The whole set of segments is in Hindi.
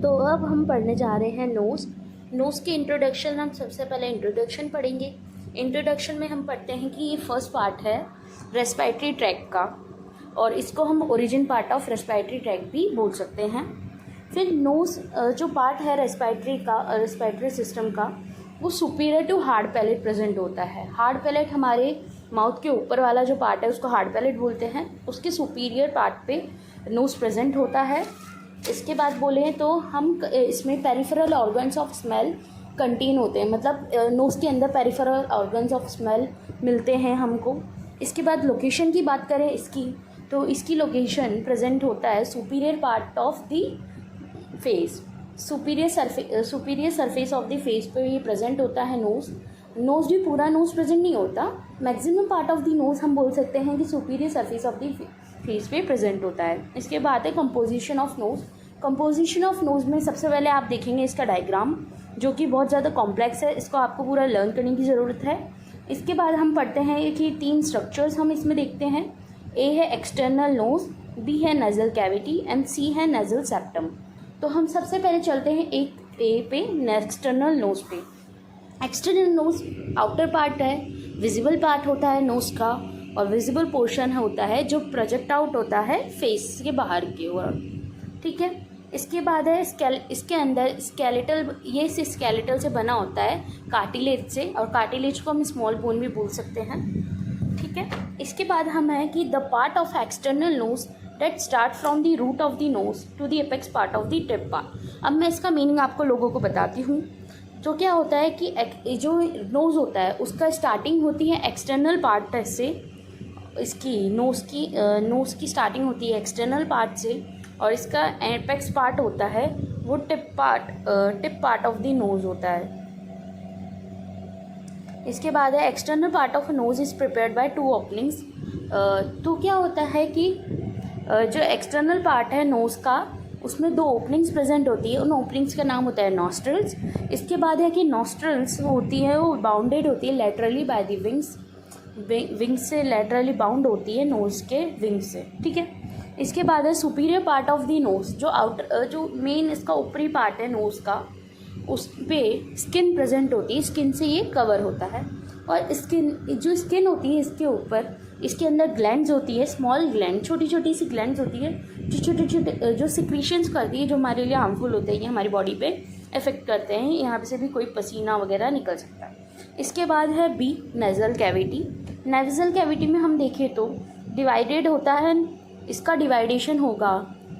तो अब हम पढ़ने जा रहे हैं नोज़। नोज़ के इंट्रोडक्शन हम सबसे पहले इंट्रोडक्शन पढ़ेंगे। इंट्रोडक्शन में हम पढ़ते हैं कि ये फर्स्ट पार्ट है रेस्पिरेटरी ट्रैक्ट का, और इसको हम origin part of respiratory tract भी बोल सकते हैं। फिर नोज़ जो पार्ट है रेस्पिरेटरी सिस्टम का, वो superior to hard palate present होता है। हार्ड पैलेट हमारे माउथ के ऊपर वाला जो पार्ट है उसको हार्ड पैलेट बोलते हैं, उसके सुपीरियर पार्ट पे नोज़ प्रेजेंट होता है। इसके बाद बोले तो हम इसमें peripheral organs of smell contain होते हैं, मतलब नोज़ के अंदर पेरिफेरल ऑर्गन्स ऑफ स्मेल मिलते हैं हमको। इसके बाद लोकेशन की बात करें इसकी, तो इसकी लोकेशन प्रेजेंट होता है superior part of the face, superior surface of the face पे ये प्रेजेंट होता है नोज़ भी पूरा नोज़ प्रेजेंट नहीं होता, maximum part of the nose हम बोल सकते हैं कि superior surface of the face पे प्रेजेंट होता है। इसके बाद है composition of nose. Composition of nose में सबसे पहले आप देखेंगे इसका डायग्राम, जो कि बहुत ज़्यादा कॉम्प्लेक्स है, इसको आपको पूरा लर्न करने की ज़रूरत है। इसके बाद हम पढ़ते हैं कि 3 स्ट्रक्चर्स हम इसमें देखते हैं। ए है एक्सटर्नल नोज़, बी है नेज़ल कैविटी एंड सी है नेज़ल सेप्टम। तो हम सबसे पहले चलते हैं एक ए पे, एक्सटर्नल नोज़ पे। एक्सटर्नल नोज़ आउटर पार्ट है, विजिबल पार्ट होता है नोज़ का, और विजिबल पोर्शन होता है जो प्रोजेक्ट आउट होता है फेस के बाहर की ओर, ठीक है। इसके बाद है इसके अंदर स्केलेटल, ये स्केलेटल से बना होता है कार्टिलेज से, और कार्टिलेज को हम स्मॉल बोन भी बोल सकते हैं, ठीक है। इसके बाद हम है कि the part of external nose that start from the root of the nose to the apex part of the tip part. अब मैं इसका मीनिंग आपको लोगों को बताती हूँ। तो क्या होता है कि जो नोज़ होता है उसका स्टार्टिंग होती है एक्सटर्नल पार्ट से, इसकी नोज़ की स्टार्टिंग होती है एक्सटर्नल पार्ट से, और इसका एपेक्स पार्ट होता है वो tip part of the nose होता है। इसके बाद है external part of nose is prepared by 2 openings. तो क्या होता है कि जो एक्सटर्नल पार्ट है नोज़ का, उसमें 2 ओपनिंग्स प्रेजेंट होती है, उन ओपनिंग्स का नाम होता है नॉस्ट्रल्स। इसके बाद है कि नॉस्ट्रल्स होती है वो बाउंडेड होती है लेटरली बाय द विंग्स से लेटरली बाउंड होती है नोज़ के विंग से, ठीक है। इसके बाद है superior part of the nose, जो मेन इसका ऊपरी पार्ट है नोज़ का, उस पे स्किन प्रेजेंट होती है, स्किन से ये कवर होता है। और जो स्किन होती है इसके ऊपर, इसके अंदर ग्लैंड्स होती है, स्मॉल ग्लैंड, छोटी छोटी सी ग्लैंड्स होती है, जो छोटे छोटे जो सिक्रीशंस करती है, जो हमारे लिए हार्मफुल होते हैं, ये हमारी बॉडी पे इफेक्ट करते हैं। यहाँ पे से भी कोई पसीना वगैरह निकल सकता है। इसके बाद है b nasal cavity. Nasal cavity में हम देखें तो डिवाइडेड होता है, इसका डिवाइडेशन होगा,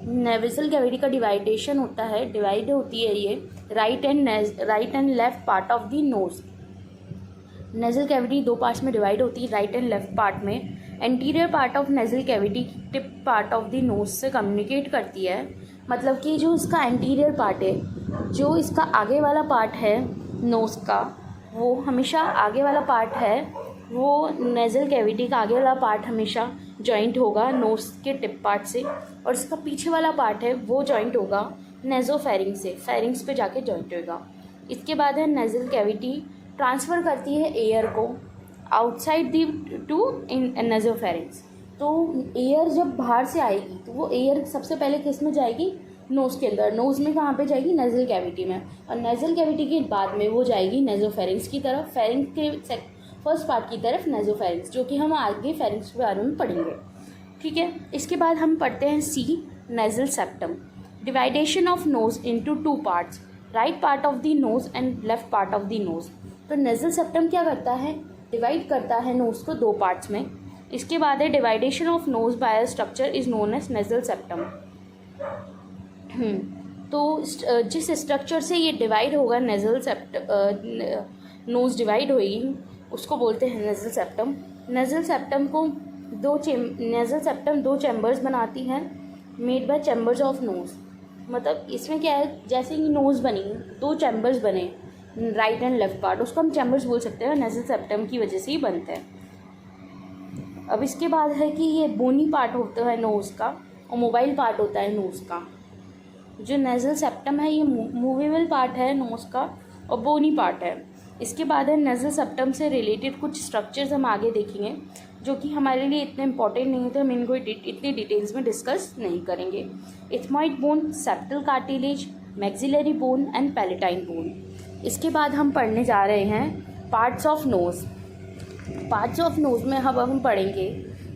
नेज़ल कैविटी का डिवाइडेशन होता है, डिवाइड होती है ये right and left part of the nose. Nasal cavity 2 parts में डिवाइड होती है, राइट एंड लेफ्ट पार्ट में। Anterior part of nasal cavity tip part of the nose से कम्युनिकेट करती है, मतलब कि जो इसका एंटीरियर पार्ट है, जो इसका आगे वाला पार्ट है नोज़ का, वो हमेशा आगे वाला पार्ट है, वो नेज़ल कैविटी का आगे वाला पार्ट हमेशा जॉइंट होगा नोज़ के टिप पार्ट से, और इसका पीछे वाला पार्ट है वो जॉइंट होगा नेज़ोफेरिंक्स से, फेरिंग्स पे जाके जॉइंट होगा। इसके बाद है नेज़ल कैविटी ट्रांसफ़र करती है एयर को आउटसाइड दी टू इन नेज़ोफेरिंक्स। तो एयर जब बाहर से आएगी तो वो एयर सबसे पहले किस में जाएगी, नोज़ के अंदर। नोज़ में कहाँ पे जाएगी, नेज़ल कैविटी में, और नेज़ल कैविटी के बाद में वो जाएगी नेज़ोफेरिंक्स की तरफ, फेरिंग्स के फर्स्ट पार्ट की तरफ नेज़ोफेरिंक्स, जो कि हम आगे फेरिंग्स के बारे में पढ़ेंगे, ठीक है। इसके बाद हम पढ़ते हैं C nasal septum. Division of nose into 2 parts, right part of the nose and left part of the nose. तो नेज़ल सेप्टम क्या करता है, डिवाइड करता है नोज़ को 2 पार्ट्स में। इसके बाद है division of nose by structure is known as nasal septum. तो जिस स्ट्रक्चर से ये डिवाइड होगा, नोज़ डिवाइड होगी, उसको बोलते हैं nasal septum. Nasal septum 2 chambers बनाती है, made by chambers of nose. मतलब इसमें क्या है, जैसे ही नोज़ बनी, 2 चैम्बर्स बने राइट एंड लेफ्ट पार्ट, उसको हम चैम्बर्स बोल सकते हैं, नेज़ल सेप्टम की वजह से ही बनते हैं। अब इसके बाद है कि ये बोनी पार्ट होता है नोज़ का, और मोबाइल पार्ट होता है नोज़ का। जो नेज़ल सेप्टम है ये मूवेबल पार्ट है नोज़ का, और बोनी पार्ट है। इसके बाद है नेज़ल सेप्टम से रिलेटेड कुछ स्ट्रक्चर्स हम आगे देखेंगे, जो कि हमारे लिए इतने इंपॉर्टेंट नहीं थे, हम इनको इतनी डिटेल्स में डिस्कस नहीं करेंगे। Ethmoid bone, septal cartilage, maxillary bone and palatine bone. इसके बाद हम पढ़ने जा रहे हैं parts of nose. Parts of nose में अब हम पढ़ेंगे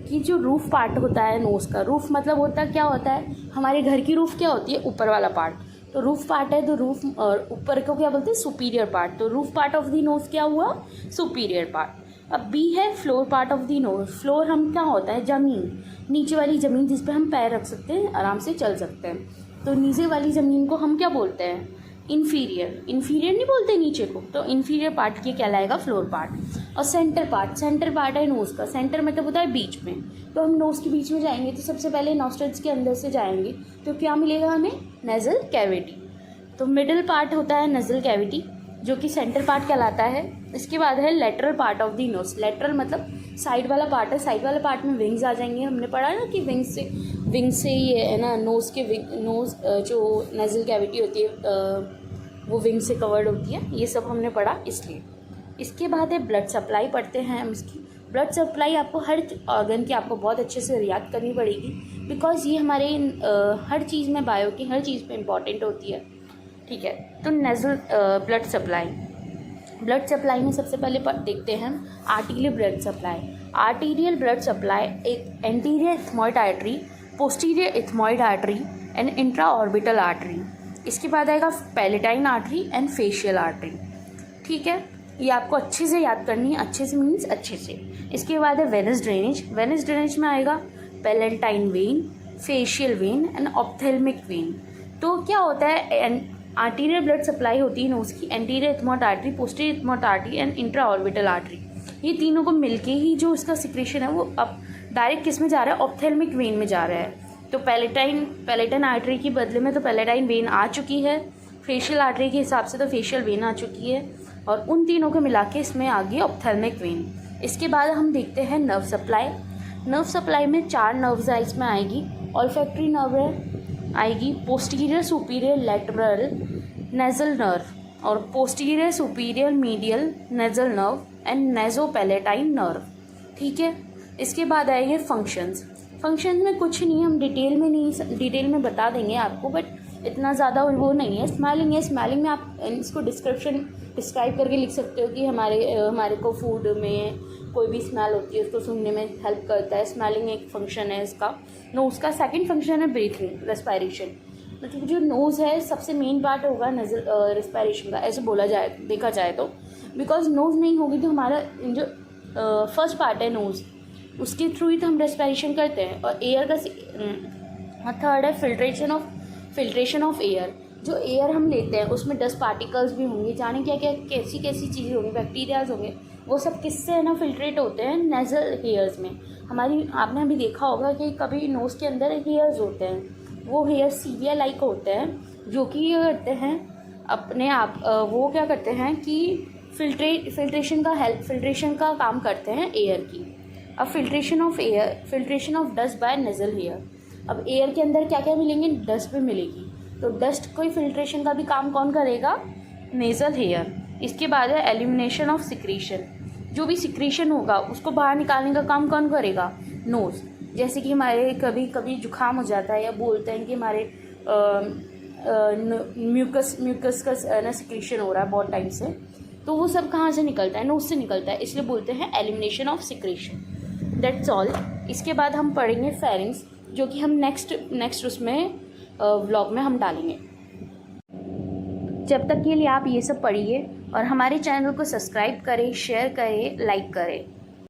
कि जो रूफ पार्ट होता है नोज़ का, रूफ मतलब होता है क्या होता है, हमारे घर की रूफ क्या होती है, ऊपर वाला पार्ट। तो रूफ पार्ट है, तो रूफ और ऊपर को क्या बोलते हैं, सुपीरियर पार्ट। तो roof part of the nose क्या हुआ, सुपीरियर पार्ट। अब बी है floor part of the nose. Floor हम क्या होता है, ज़मीन, नीचे वाली ज़मीन जिस पे हम पैर रख सकते हैं, आराम से चल सकते हैं। तो नीचे वाली ज़मीन को हम क्या बोलते हैं, इन्फीरियर। इन्फीरियर नहीं बोलते नीचे को, तो इन्फीरियर पार्ट ये कहलाएगा फ्लोर पार्ट। और सेंटर पार्ट, सेंटर पार्ट है नोज़ का। सेंटर मतलब होता है बीच में। तो हम नोज़ के बीच में जाएंगे तो सबसे पहले नॉस्ट्रल्स के अंदर से जाएंगे तो क्या मिलेगा हमें, नेज़ल कैविटी। तो मिडिल पार्ट होता है नेज़ल कैविटी, जो कि सेंटर पार्ट कहलाता है। इसके बाद है lateral part of the nose. Lateral मतलब साइड वाला पार्ट है। साइड वाला पार्ट में विंग्स आ जाएंगे। हमने पढ़ा ना कि विंग से ये है ना, नोज़ के नोज़ जो नेज़ल कैविटी होती है वो विंग से कवर्ड होती है। ये सब हमने पढ़ा इसलिए। इसके बाद है ब्लड सप्लाई पढ़ते हैं हम। इसकी ब्लड सप्लाई आपको हर ऑर्गन की आपको बहुत अच्छे से याद करनी पड़ेगी, बिकॉज ये हमारे हर चीज़ में, बायो की हर चीज़ पे इम्पॉर्टेंट होती है। ठीक है, तो nasal blood supply, blood supply में सबसे पहले देखते हैं arterial blood supply. Arterial blood supply एक anterior ethmoid artery, posterior ethmoid artery and intra orbital artery. इसके बाद आएगा palatine artery and facial artery. ठीक है, ये आपको अच्छे से याद करनी है। अच्छे से मीन्स अच्छे से। इसके बाद है वेनस ड्रेनेज। वेनस ड्रेनेज में आएगा palatine when, facial vein and ophthalmic when. तो क्या होता है, आर्टीरियल ब्लड सप्लाई होती है नोज़ की, anterior ethmoid artery, posterior ethmoid artery and intra orbital artery. ये तीनों को मिलके ही जो इसका सिक्रेशन है वो अब डायरेक्ट किस में जा रहा है, ऑप्थेल्मिक वेन में जा रहा है। तो पैलेटाइन आर्टरी के बदले में तो पैलेटाइन वेन आ चुकी है, फेशियल आर्टरी के हिसाब से तो फेशियल वेन आ चुकी है, और उन तीनों को मिला के इसमें आ गई ऑप्थेल्मिक वेन। इसके बाद हम देखते हैं नर्व सप्लाई। नर्व सप्लाई में 4 नर्व्स इसमें आएगी। ऑल्फैक्टरी नर्व आएगी, posterior superior lateral nasal nerve, और posterior superior medial nasal nerve and nasopalatine nerve. ठीक है, इसके बाद आएंगे फंक्शंस। फंक्शंस में कुछ नहीं, हम डिटेल में बता देंगे आपको, बट इतना ज़्यादा वो नहीं है। स्मेलिंग है, स्मेलिंग में आप इसको डिस्क्राइब करके लिख सकते हो कि हमारे को फूड में कोई भी स्मेल होती है उसको सुनने में हेल्प करता है। स्मेलिंग एक फंक्शन है इसका। नोज़ का सेकंड फंक्शन है ब्रीथिंग, रेस्पायरेशन। मतलब जो नोज़ है सबसे मेन पार्ट होगा रेस्पायरेशन का, ऐसे देखा जाए तो। बिकॉज नोज़ नहीं होगी तो हमारा जो फर्स्ट पार्ट है नोज़, उसके थ्रू ही तो हम रेस्पायरेशन करते हैं। और एयर का थर्ड है फिल्ट्रेशन ऑफ एयर। जो एयर हम लेते हैं उसमें डस्ट पार्टिकल्स भी होंगे, जाने क्या क्या कैसी चीज़ें होंगी, बैक्टीरियाज होंगे, वो सब किससे है ना फिल्ट्रेट होते हैं, नेज़ल हेयर्स में। आपने अभी देखा होगा कि कभी नोज़ के अंदर हेयर्स होते हैं, वो हेयर्स सीविया लाइक होते हैं, जो कि ये करते हैं अपने आप, वो क्या करते हैं कि फिल्ट्रेशन का काम करते हैं एयर की। अब filtration of dust by nasal hair. अब एयर के अंदर क्या क्या मिलेंगे, डस्ट भी मिलेगी, तो डस्ट कोई फिल्ट्रेशन का भी काम कौन करेगा, नेज़ल हेयर। इसके बाद है एलिमिनेशन ऑफ सिक्रीशन। जो भी सिक्रीशन होगा उसको बाहर निकालने का काम कौन करेगा, नोज़। जैसे कि हमारे कभी कभी जुकाम हो जाता है, या बोलते हैं कि हमारे म्यूकस का ना सिक्रीशन हो रहा है बहुत टाइम से, तो वो सब कहाँ से निकलता है, नोज़ से निकलता है, इसलिए बोलते हैं elimination of secretion. That's all. इसके बाद हम पढ़ेंगे फेरिंग्स, जो कि हम नेक्स्ट उसमें व्लॉग में हम डालेंगे। जब तक के लिए आप ये सब पढ़िए और हमारे चैनल को सब्सक्राइब करें, शेयर करें, लाइक करें।